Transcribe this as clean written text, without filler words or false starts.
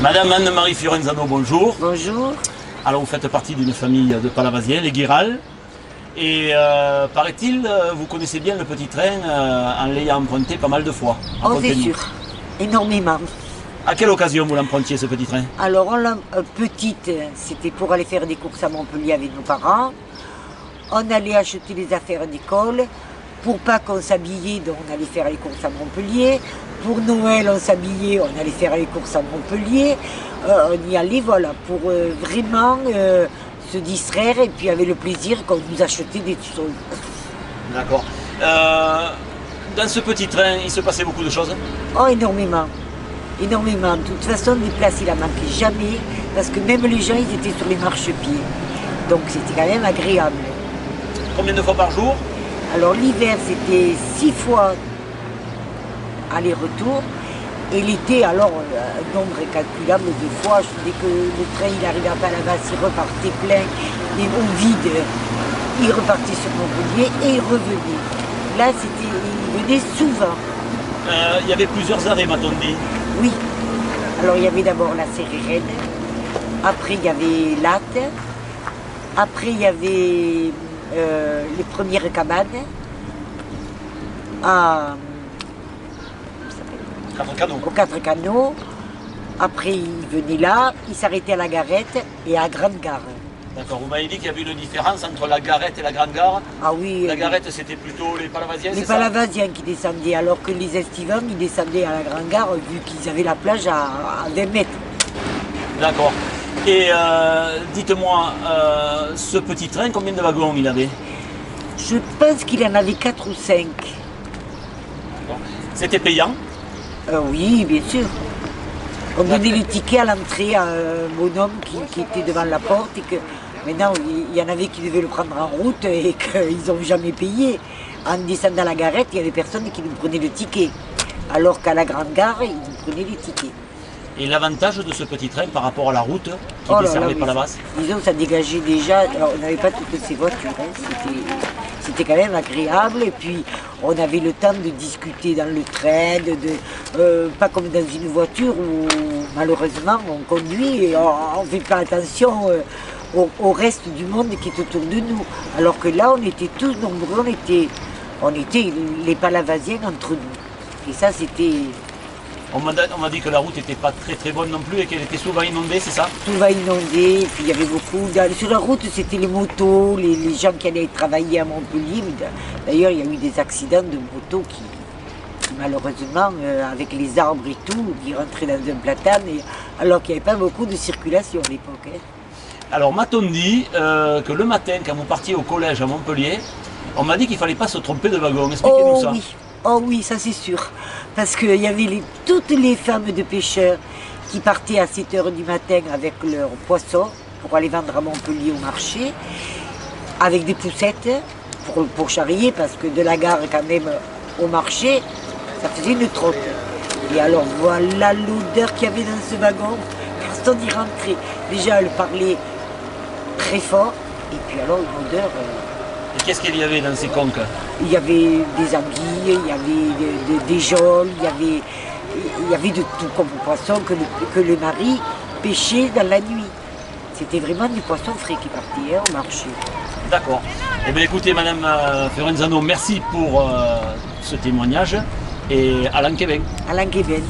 Madame Anne-Marie Fiorenzano, bonjour. Bonjour. Alors vous faites partie d'une famille de Palavasiens, les Guiral. Et paraît-il, vous connaissez bien le petit train en l'ayant emprunté pas mal de fois. Oh, c'est sûr, énormément. À quelle occasion vous l'empruntiez ce petit train? Alors, petite, c'était pour aller faire des courses à Montpellier avec nos parents. On allait acheter des affaires d'école. Pour pas qu'on s'habillait, donc on allait faire les courses à Montpellier. Pour Noël, on s'habillait, on allait faire les courses à Montpellier. On y allait, voilà, pour vraiment se distraire et puis avec le plaisir qu'on nous achetait des choses. D'accord. Dans ce petit train, il se passait beaucoup de choses? Oh, énormément. Énormément. De toute façon, des places, il n'en manquait jamais, parce que même les gens, ils étaient sur les marchepieds. Donc c'était quand même agréable. Combien de fois par jour? Alors l'hiver, c'était 6 fois aller-retour. Et l'été, alors, un nombre incalculable de fois. Dès que le train il arrivait à Palavas, il repartait plein, et au vide, il repartait sur Montpellier et il revenait. Là, il venait souvent. Il y avait plusieurs arrêts, m'a-t-on dit. Oui. Alors, il y avait d'abord la Sérérène. Après, il y avait Latte. Après, il y avait les premières cabanes. Aux 4 canaux. Après, il venait là, il s'arrêtait à la Garette et à Grande Gare. D'accord, vous m'avez dit qu'il y avait une différence entre la Garette et la Grande Gare. Ah oui. La Garette, c'était plutôt les Palavasiens, c'est ça? Les Palavasiens qui descendaient, alors que les estivants, ils descendaient à la Grande Gare, vu qu'ils avaient la plage à 20 mètres. D'accord. Et dites-moi, ce petit train, combien de wagons il avait? Je pense qu'il en avait 4 ou 5. C'était payant? Oui, bien sûr. On donnait le ticket à l'entrée à un bonhomme qui était devant la porte et que maintenant il y en avait qui devaient le prendre en route et qu'ils n'ont jamais payé. En descendant à la Garette, il n'y avait personne qui nous prenait le ticket. Alors qu'à la Grande Gare, ils nous prenaient les tickets. Et l'avantage de ce petit train par rapport à la route qui desservait Palavas? Disons, ça dégageait déjà. Alors, on n'avait pas toutes ces voitures, hein. C'était quand même agréable. Et puis, on avait le temps de discuter dans le train, pas comme dans une voiture où malheureusement on conduit et on ne fait pas attention au reste du monde qui est autour de nous. Alors que là, on était tous nombreux, on était les Palavasiens entre nous. Et ça, c'était... On m'a dit que la route n'était pas très bonne non plus et qu'elle était souvent inondée, c'est ça? Tout va inonder, et puis il y avait beaucoup... Sur la route, c'était les motos, les gens qui allaient travailler à Montpellier. D'ailleurs, il y a eu des accidents de motos qui malheureusement, avec les arbres et tout, qui rentraient dans un platane, alors qu'il n'y avait pas beaucoup de circulation à l'époque. Hein. Alors, m'a-t-on dit que le matin, quand vous partiez au collège à Montpellier, on m'a dit qu'il ne fallait pas se tromper de wagon. Expliquez-nous ça. Oui. Oh oui, ça c'est sûr. Parce qu'il y avait toutes les femmes de pêcheurs qui partaient à 7 h du matin avec leurs poissons pour aller vendre à Montpellier au marché, avec des poussettes pour charrier, parce que de la gare quand même au marché, ça faisait une trotte. Et alors voilà l'odeur qu'il y avait dans ce wagon. Quand on y rentrait, déjà elle parlait très fort, et puis alors une odeur... Et qu'est-ce qu'il y avait dans ces conques? Il y avait des anguilles, il y avait des geôles, il y avait de tout comme poisson que le mari pêchait dans la nuit. C'était vraiment du poisson frais qui partait au marché. D'accord. Eh bien écoutez, Madame Fiorenzano, merci pour ce témoignage et à l'an Québec. À l'an Québec.